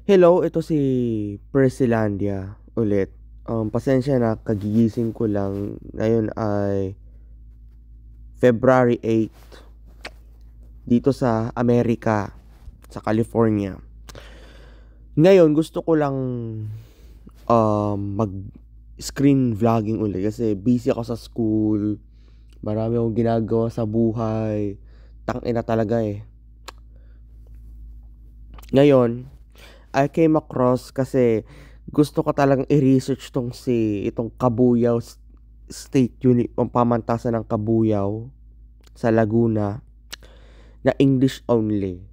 Hello, ito si Persilandia ulit. Pasensya na, kagigising ko lang. Ngayon ay February 8 dito sa Amerika, sa California. Ngayon, gusto ko lang mag-screen vlogging ulit kasi busy ako sa school. Marami akong ginagawa sa buhay. Tangina talaga eh. Ngayon, I came across kasi gusto ko talagang i-research itong Kabuyao State pamantasan ng Kabuyao sa Laguna na English only.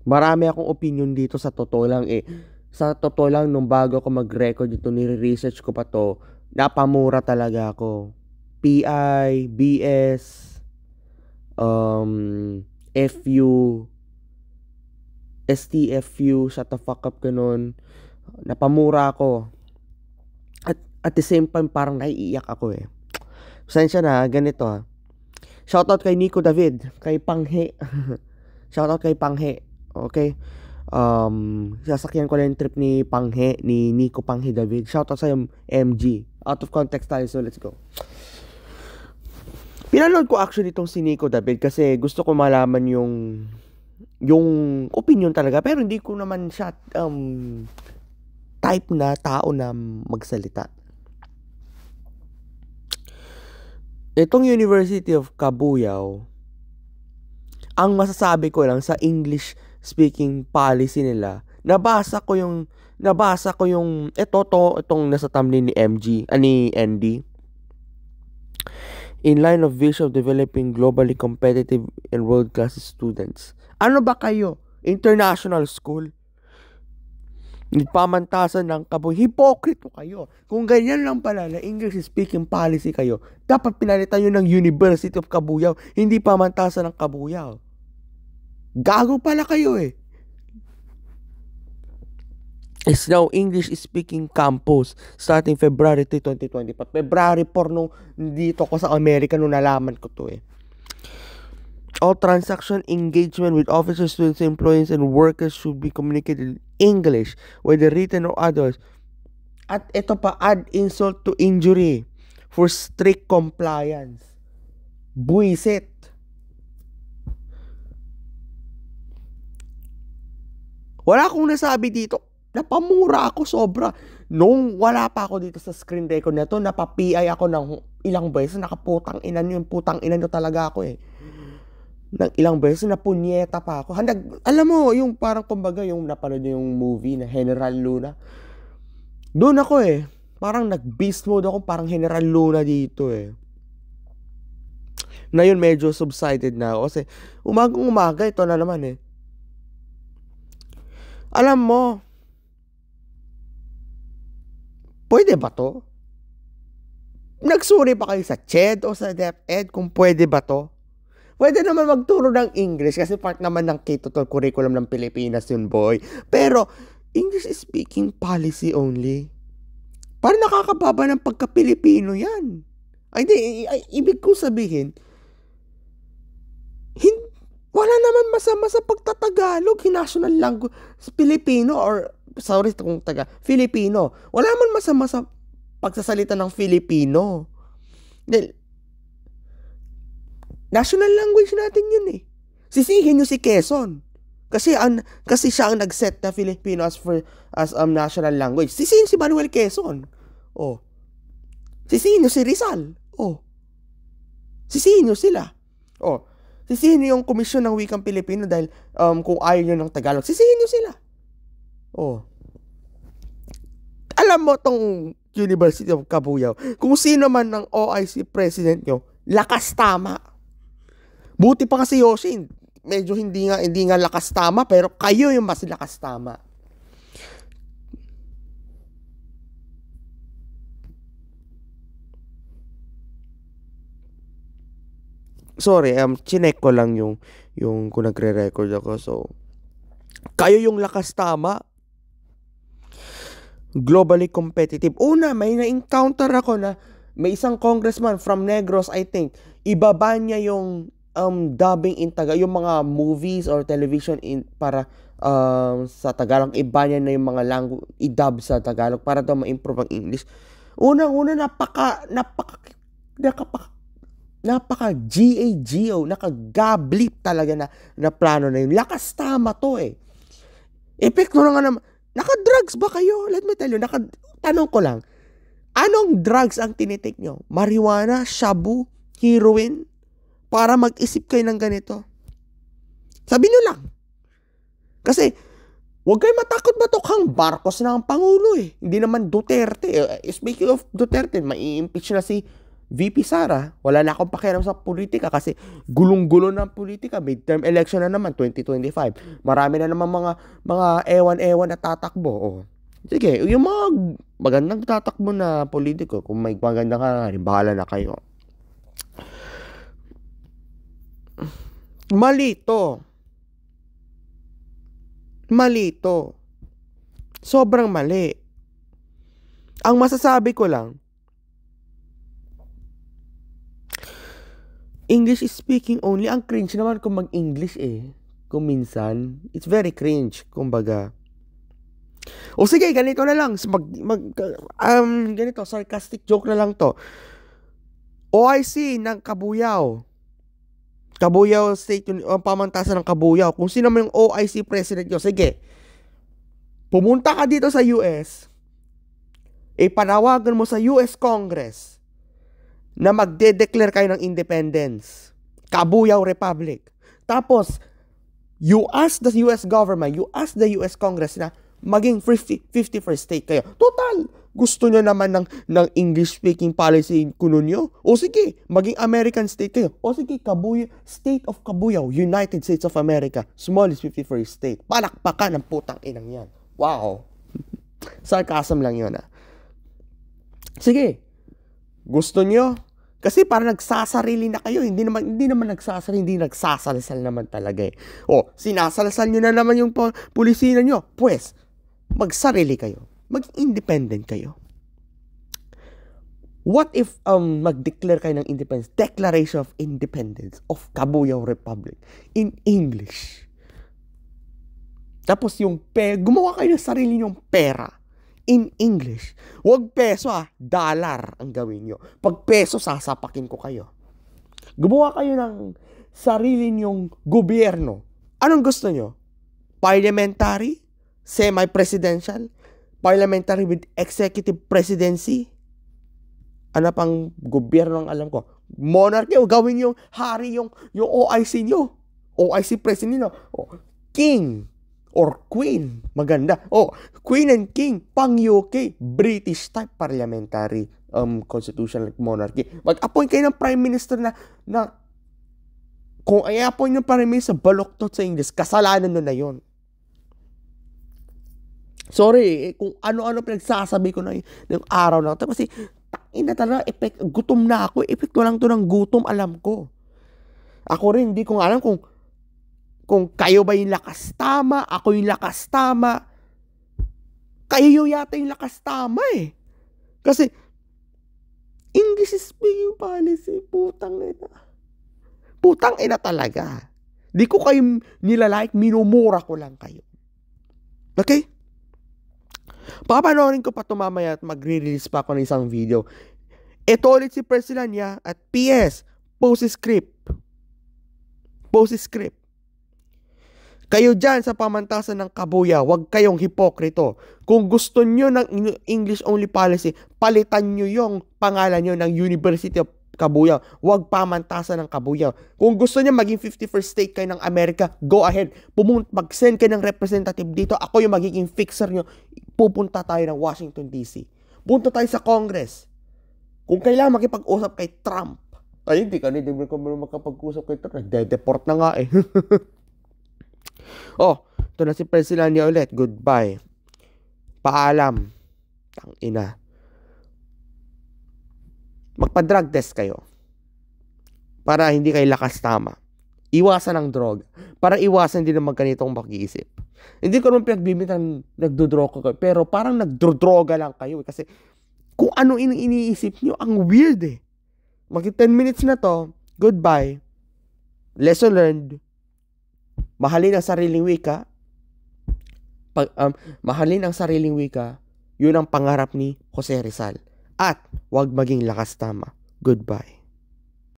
Marami akong opinion dito sa totoo lang eh. Sa totoo lang, nung bago ako mag-record dito, nire-research ko pa to, napamura talaga ako. PI, BS, FU, STFU, shut the fuck up, ganun. Napamura ako. At the same time, parang naiiyak ako eh. Pasensya na, ganito ha. Shoutout kay Nico David, kay Panghe. Shoutout kay Panghe, okay? Sasakyan ko lang yung trip ni Panghe, ni Nico Panghe David. Shoutout sa MG. Out of context tayo, so let's go. Pinanood ko actually itong si Nico David kasi gusto ko malaman yung opinion talaga, pero hindi ko naman siya type na tao na magsalita. Itong University of Kabuyao, ang masasabi ko lang sa English speaking policy nila, nabasa ko yung itong nasa thumbnail ni MG, ni ND. In line of vision of developing globally competitive and world-class students. Ano ba kayo? International school? Pamantasan ng hipokrito kayo. Kung ganyan lang pala na English speaking policy kayo, dapat pinalitan nyo ng University of Kabuyao, hindi pamantasan ng Kabuyao. Gago pala kayo eh. It's now English speaking campus starting February 3, 2020. But February 4 nung dito ko sa Amerika nung nalaman ko to eh. All transaction engagement with officers, students, employees, and workers should be communicated in English, whether written or others. At ito pa, add insult to injury for strict compliance. Buisit. Wala akong nasabi dito. Napamura ako sobra. Nung wala pa ako dito sa screen record na to, napapi ako ng ilang beses. Nakaputang ina nyo, yung putang ina nyo talaga ako eh. Nang ilang beses na punyeta pa ako. Alam mo, yung parang kumbaga yung napanood yung movie na General Luna. Doon ako eh. Parang nag-beast mode ako, parang General Luna dito eh. Ngayon medyo subsided na ako kasi umaga ito na naman eh. Alam mo, pwede ba to? Nagsuri pa kayo sa CHED o sa DepEd kung pwede ba to? Pwede naman magturo ng English kasi part naman ng K-12 curriculum ng Pilipinas yun, boy. Pero, English speaking policy only. Parang nakakababa ng pagka-Pilipino yan. Ibig kong sabihin, wala naman masama sa pagtatagalog, national language, Pilipino or, sorry kung Filipino. Wala naman masama sa pagsasalita ng Filipino. Dahil, national language natin yun eh. Sisihin nyo si Quezon. Kasi siya ang nag-set na Filipino as national language. Sisihin si Manuel Quezon. Oh. Sisihin nyo si Rizal. Oh. Sisihin nyo sila. Oh. Sisihin nyo yung Komisyon ng Wikang Pilipino dahil kung ayaw nyo ng Tagalog, sisihin nyo sila. Oh. Alam mo tong University of Kabuyao, kung sino man ng OIC president nyo, lakas tama. Buti pa kasi Yoshi, medyo hindi nga lakas tama, pero kayo yung mas lakas tama. Sorry, chinek ko lang yung kung nagre-record ako. So, kayo yung lakas tama. Globally competitive. Una, may na-encounter ako na may isang congressman from Negros, I think. Ibaba niya yung dubbing in Tagalog, yung mga movies or television para sa Tagalog, iba niya na yung mga i-dub sa Tagalog para daw ma-improve ang English. Unang-una, napaka-GAGO, nakagablip talaga na plano na yun. Lakas tama to eh. Epekto na nga naman. Naka-drugs ba kayo? Let me tell you, tanong ko lang, anong drugs ang tinitake nyo? Marijuana, shabu, heroin? Para mag-isip kayo ng ganito. Sabi nyo lang. Kasi, huwag kayo matakot batukhang Marcos na ang Pangulo eh. Hindi naman Duterte. Speaking of Duterte, mai-impeach na si VP Sara. Wala na akong pakialam sa politika kasi gulong-gulo ng politika. Midterm election na naman, 2025. Marami na naman mga ewan-ewan na tatakbo. Oh. Sige, yung mga magandang tatakbo na politiko, kung may magandang bahala na kayo. Malito. Sobrang mali. Ang masasabi ko lang, English is speaking only. Ang cringe naman kung mag-English eh. Kung minsan, it's very cringe, kumbaga. O sige, ganito na lang. Ganito, sarcastic joke na lang to. OIC ng Kabuyao State, pamantasan ng Kabuyao. Kung sino man yung OIC president nyo, sige, pumunta ka dito sa US, ipanawagan mo sa US Congress na magde-declare kayo ng independence. Kabuyao Republic. Tapos, you ask the US government, you ask the US Congress na maging 51st state kayo. Total, gusto nyo naman ng English-speaking policy kuno nyo? O sige, maging American state kayo. O sige, State of Kabuyao, United States of America, smallest 51st state. Palakpakan ng putang inang yan. Wow. Sarcasm lang yun ah. Sige, gusto nyo? Kasi parang nagsasarili na kayo. Hindi naman nagsasalsal naman talaga eh. O, sinasalsal nyo na naman yung pulisina nyo. Pues, magsarili kayo. Mag-independent kayo. What if mag-declare kayo ng independence? Declaration of Independence of Kabuyao Republic in English. Tapos gumawa kayo ng sarili nyong pera in English. Huwag peso dollar ang gawin nyo. Pag peso, sasapakin ko kayo. Gumawa kayo ng sarili nyong gobyerno. Anong gusto nyo? Parliamentary? Semi-presidential? Parliamentary with executive presidency? Ano pang gobyerno ang alam ko? Monarchy o gawin yung hari yung OIC nyo. OIC president nyo. King or queen. Maganda. Queen and king. Pang UK. British type parliamentary constitutional monarchy. Mag-appoint kayo ng prime minister na kung i-appoint yung prime minister baloktot sa English, kasalanan na yun. Sorry, kung ano-ano pinagsasabi ko na yung araw na ito. Kasi, talaga, gutom na ako. Epekto lang to ng gutom, alam ko. Ako rin, hindi ko alam kung kayo ba yung lakas tama, ako yung lakas tama. Kayo yata yung lakas tama eh. Kasi, English speaking policy, putang ina. Putang ina talaga. Di ko kayo nilalike, minumura ko lang kayo. Okay? Papanoorin ko pa ito mamaya at magre-release pa ako ng isang video. Ito ulit si Persilania at PS, postscript. Kayo dyan sa pamantasan ng Kabuyao, huwag kayong hipokrito. Kung gusto nyo ng English-only policy, palitan nyo yung pangalan nyo ng University of Kabuyao. Huwag pamantasan ng Kabuyao. Kung gusto nyo maging 51st state kayo ng Amerika, go ahead. Mag-send kayo ng representative dito. Ako yung magiging fixer nyo. Pupunta tayo ng Washington, D.C. Punta tayo sa Congress. Kung kailangan makipag-usap kay Trump. Ay, hindi ko makapag-usap kay Trump. Nagde-deport na nga eh. Ito na si Persilania ulit. Goodbye. Paalam. Tangina. Magpa-drug test kayo. Para hindi kayo lakas tama. Iwasan ang drug. Para iwasan din ang ganitong mag-iisip. Hindi ko naman pinagbibintang nagdodroga kayo. Pero parang nagdodroga lang kayo. Kasi kung ano iniisip nyo, ang weird eh. 10 minutes na to. Goodbye. Lesson learned, mahalin ang sariling wika. Mahalin ang sariling wika, yun ang pangarap ni Jose Rizal. At huwag maging lakas tama. Goodbye.